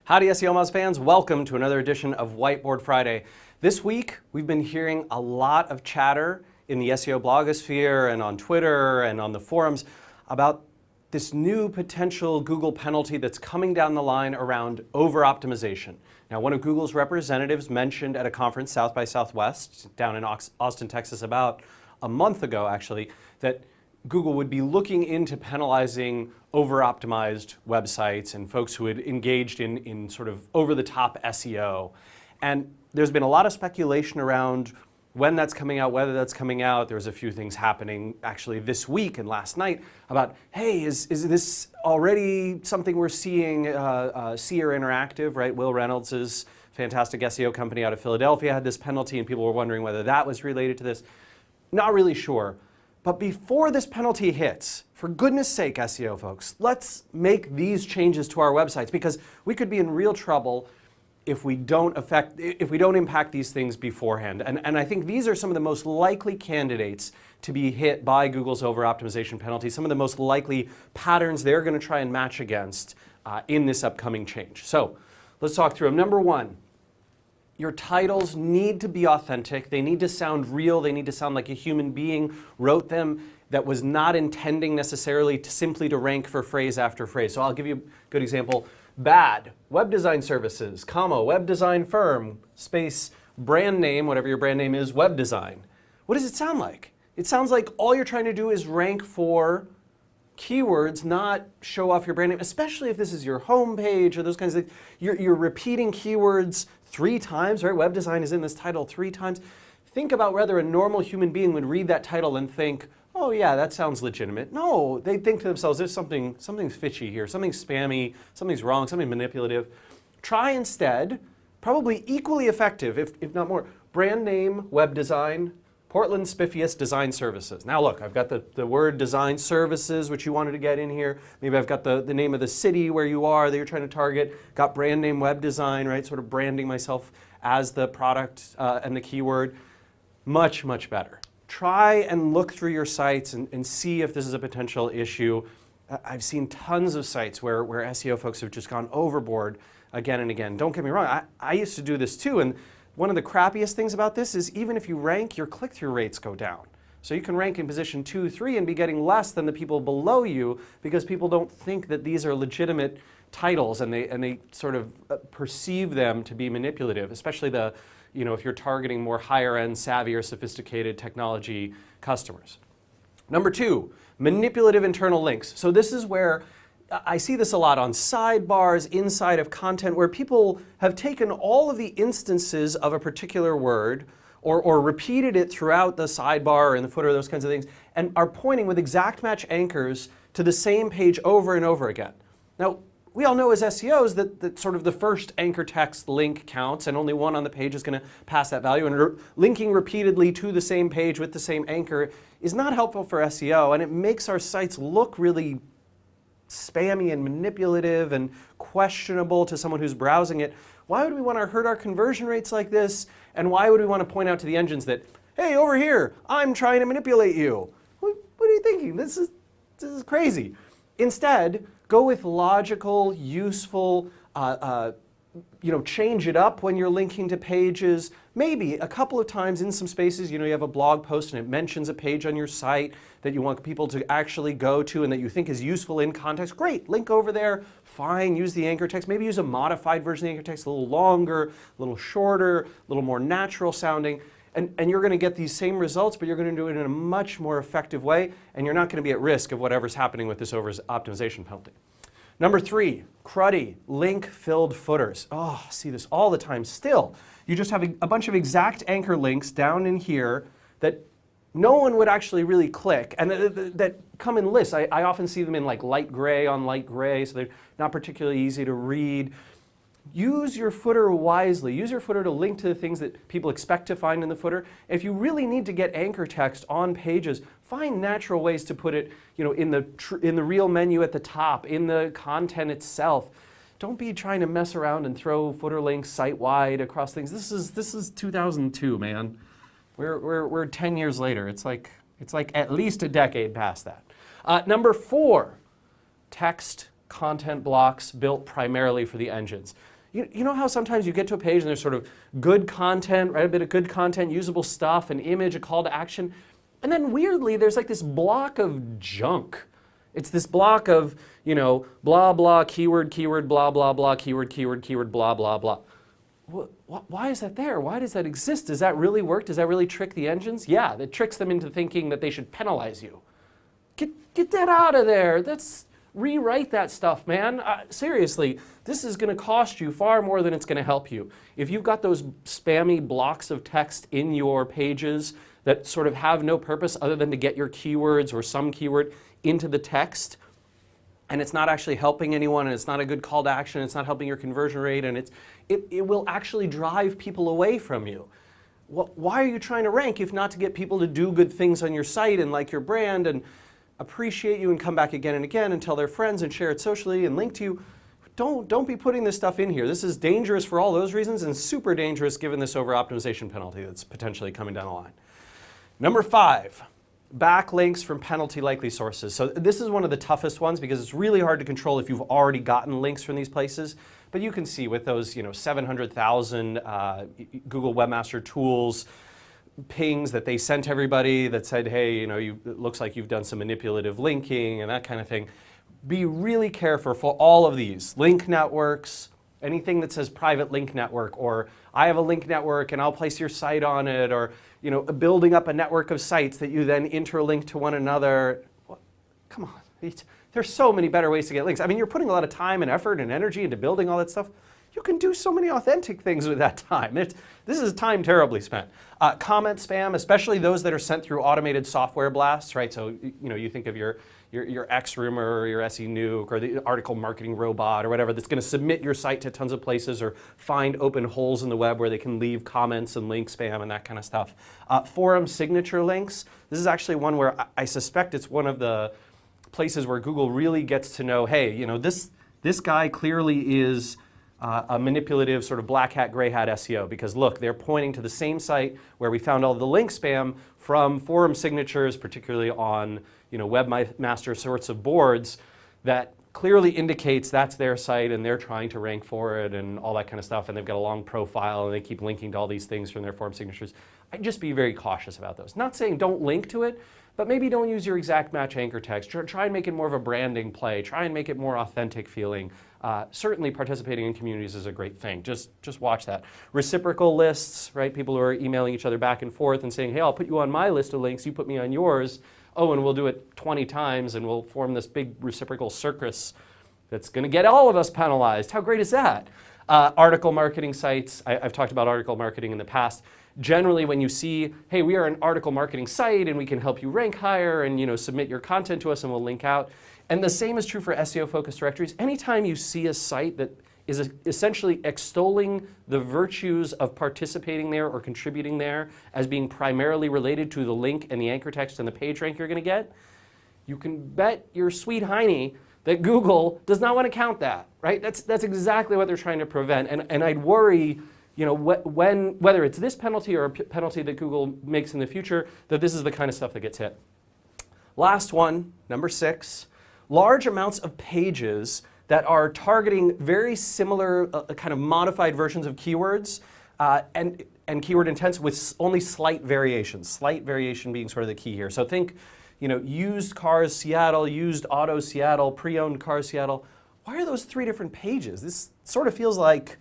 Howdy SEO Moz fans, welcome to another edition of Whiteboard Friday. This week we've been hearing a lot of chatter in the SEO blogosphere and on Twitter and on the forums about this new potential Google penalty that's coming down the line around over-optimization. Now, one of Google's representatives mentioned at a conference, South by Southwest, down in Austin, Texas, about a month ago actually, that Google would be looking into penalizing over-optimized websites and folks who had engaged in sort of over-the-top SEO. And there's been a lot of speculation around when that's coming out, whether that's coming out. There's a few things happening actually this week and last night about, hey, is this already something we're seeing? Seer Interactive, right? Will Reynolds' fantastic SEO company out of Philadelphia had this penalty and people were wondering whether that was related to this. Not really sure. But before this penalty hits, for goodness sake, SEO folks, let's make these changes to our websites because we could be in real trouble if we don't impact these things beforehand. And I think these are some of the most likely candidates to be hit by Google's over-optimization penalty, some of the most likely patterns they're going to try and match against in this upcoming change. So let's talk through them. Number one, your titles need to be authentic. They need to sound real. They need to sound like a human being wrote them that was not intending necessarily to simply to rank for phrase after phrase. So I'll give you a good example. Bad, web design services, comma, web design firm, space, brand name, whatever your brand name is, web design. What does it sound like? It sounds like all you're trying to do is rank for keywords, not show off your brand name, especially if this is your home page or those kinds of things. You're repeating keywords 3 times, right? Web design is in this title 3 times. Think about whether a normal human being would read that title and think, oh yeah, that sounds legitimate. No, they think to themselves, there's something's fishy here, something's spammy, something's wrong, something manipulative. Try instead, probably equally effective, if not more, brand name, web design, Portland's spiffiest design services. Now look, I've got the word design services, which you wanted to get in here. Maybe I've got the name of the city where you are that you're trying to target. Got brand name web design, right? Sort of branding myself as the product and the keyword. Much, much better. Try and look through your sites and see if this is a potential issue. I've seen tons of sites where SEO folks have just gone overboard again and again. Don't get me wrong, I used to do this too. And one of the crappiest things about this is even if you rank, your click-through rates go down. So you can rank in position 2, 3 and be getting less than the people below you because people don't think that these are legitimate titles and they sort of perceive them to be manipulative, especially if you're targeting more higher-end, savvier, sophisticated technology customers. Number 2, manipulative internal links. So this is where I see this a lot on sidebars, inside of content, where people have taken all of the instances of a particular word or repeated it throughout the sidebar or in the footer, those kinds of things, and are pointing with exact match anchors to the same page over and over again. Now, we all know as SEOs that sort of the first anchor text link counts and only one on the page is going to pass that value, and linking repeatedly to the same page with the same anchor is not helpful for SEO, and it makes our sites look really spammy and manipulative and questionable to someone who's browsing it. Why would we want to hurt our conversion rates like this? And why would we want to point out to the engines that, hey, over here, I'm trying to manipulate you? What are you thinking? This is crazy. Instead, go with logical, useful, change it up when you're linking to pages. Maybe a couple of times in some spaces, you have a blog post and it mentions a page on your site that you want people to actually go to and that you think is useful in context. Great, link over there, fine, use the anchor text. Maybe use a modified version of the anchor text, a little longer, a little shorter, a little more natural sounding. And you're going to get these same results, but you're going to do it in a much more effective way, and you're not going to be at risk of whatever's happening with this over-optimization penalty. Number 3, cruddy, link-filled footers. Oh, I see this all the time still. You just have a bunch of exact anchor links down in here that no one would actually really click, and that come in lists. I often see them in like light gray on light gray, so they're not particularly easy to read. Use your footer wisely. Use your footer to link to the things that people expect to find in the footer. If you really need to get anchor text on pages, find natural ways to put it, in the real menu at the top, in the content itself. Don't be trying to mess around and throw footer links site-wide across things. This is 2002, man. We're 10 years later. It's like at least a decade past that. Number 4, text content blocks built primarily for the engines. You know how sometimes you get to a page and there's sort of good content, right? A bit of good content, usable stuff, an image, a call to action. And then weirdly, there's like this block of junk. It's this block of, blah, blah, keyword, keyword, blah, blah, blah, keyword, keyword, keyword, blah, blah, blah. Why is that there? Why does that exist? Does that really work? Does that really trick the engines? Yeah, that tricks them into thinking that they should penalize you. Get that out of there. Let's rewrite that stuff, man. Seriously, this is going to cost you far more than it's going to help you. If you've got those spammy blocks of text in your pages that sort of have no purpose other than to get your keywords or some keyword into the text, and it's not actually helping anyone, and it's not a good call to action, it's not helping your conversion rate, and it will actually drive people away from you. Why are you trying to rank if not to get people to do good things on your site and like your brand and appreciate you and come back again and again and tell their friends and share it socially and link to you? Don't be putting this stuff in here. This is dangerous for all those reasons and super dangerous given this over-optimization penalty that's potentially coming down the line. Number 5. Backlinks from penalty likely sources. So this is one of the toughest ones because it's really hard to control if you've already gotten links from these places. But you can see with those 700,000 Google Webmaster Tools pings that they sent everybody that said, hey, it looks like you've done some manipulative linking and that kind of thing. Be really careful for all of these. Link networks, anything that says private link network, or I have a link network and I'll place your site on it, or building up a network of sites that you then interlink to one another. Come on, there's so many better ways to get links. I mean, you're putting a lot of time and effort and energy into building all that stuff. You can do so many authentic things with that time. This is time terribly spent. Comment spam, especially those that are sent through automated software blasts, right? So you think of your XRumor or your SE Nuke or the article marketing robot or whatever that's going to submit your site to tons of places or find open holes in the web where they can leave comments and link spam and that kind of stuff. Forum signature links. This is actually one where I suspect it's one of the places where Google really gets to know, hey, this guy clearly is a manipulative sort of black hat, gray hat SEO, because look, they're pointing to the same site where we found all the link spam from forum signatures, particularly on webmaster sorts of boards, that clearly indicates that's their site and they're trying to rank for it and all that kind of stuff, and they've got a long profile and they keep linking to all these things from their forum signatures. I'd just be very cautious about those. Not saying don't link to it, but maybe don't use your exact match anchor text. Try and make it more of a branding play. Try and make it more authentic feeling. Certainly participating in communities is a great thing. Just watch that. Reciprocal lists, right? People who are emailing each other back and forth and saying, hey, I'll put you on my list of links, you put me on yours. Oh, and we'll do it 20 times and we'll form this big reciprocal circus that's going to get all of us penalized. How great is that? Article marketing sites. I've talked about article marketing in the past. Generally, when you see, hey, we are an article marketing site and we can help you rank higher and submit your content to us and we'll link out. And the same is true for SEO-focused directories. Anytime you see a site that is essentially extolling the virtues of participating there or contributing there as being primarily related to the link and the anchor text and the page rank you're going to get, you can bet your sweet hiney that Google does not want to count that, right? That's exactly what they're trying to prevent. And I'd worry, whether it's this penalty or a penalty that Google makes in the future, that this is the kind of stuff that gets hit. Last one, number 6, large amounts of pages that are targeting very similar kind of modified versions of keywords and keyword intents with only slight variations. Slight variation being sort of the key here. So think, used cars Seattle, used auto Seattle, pre-owned cars Seattle. Why are those 3 different pages? This sort of feels like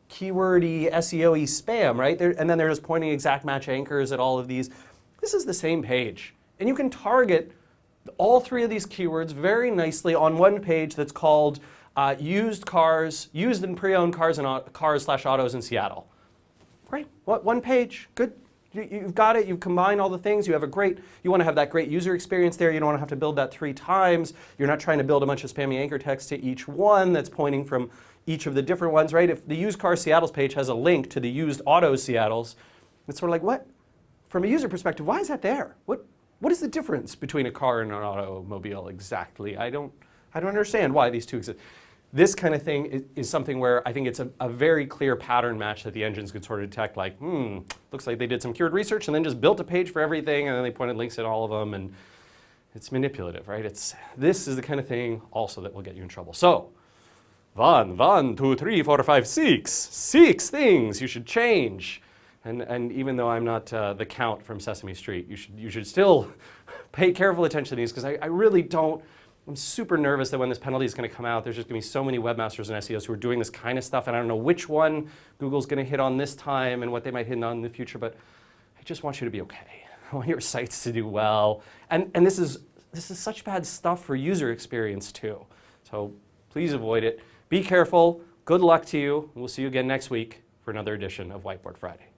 keyword-y, SEO-y spam, right? And then they're just pointing exact match anchors at all of these. This is the same page. And you can target all 3 of these keywords very nicely on one page that's called used and pre-owned cars and cars/autos in Seattle. Great, one page, good. You've got it, you've combined all the things, you want to have that great user experience there, you don't want to have to build that 3 times, you're not trying to build a bunch of spammy anchor text to each one that's pointing from each of the different ones, right? If the used car Seattle's page has a link to the used auto Seattle's, it's sort of like, what? From a user perspective, why is that there? What is the difference between a car and an automobile exactly? I don't understand why these two exist. This kind of thing is something where I think it's a very clear pattern match that the engines could sort of detect, like, looks like they did some keyword research and then just built a page for everything and then they pointed links at all of them, and it's manipulative, right? This is the kind of thing also that will get you in trouble. So one, two, three, four, five, six things you should change. And even though I'm not the Count from Sesame Street, you should still pay careful attention to these, because I really don't. I'm super nervous that when this penalty is going to come out, there's just going to be so many webmasters and SEOs who are doing this kind of stuff, and I don't know which one Google's going to hit on this time and what they might hit on in the future, but I just want you to be okay. I want your sites to do well. And this is such bad stuff for user experience too. So please avoid it. Be careful. Good luck to you. We'll see you again next week for another edition of Whiteboard Friday.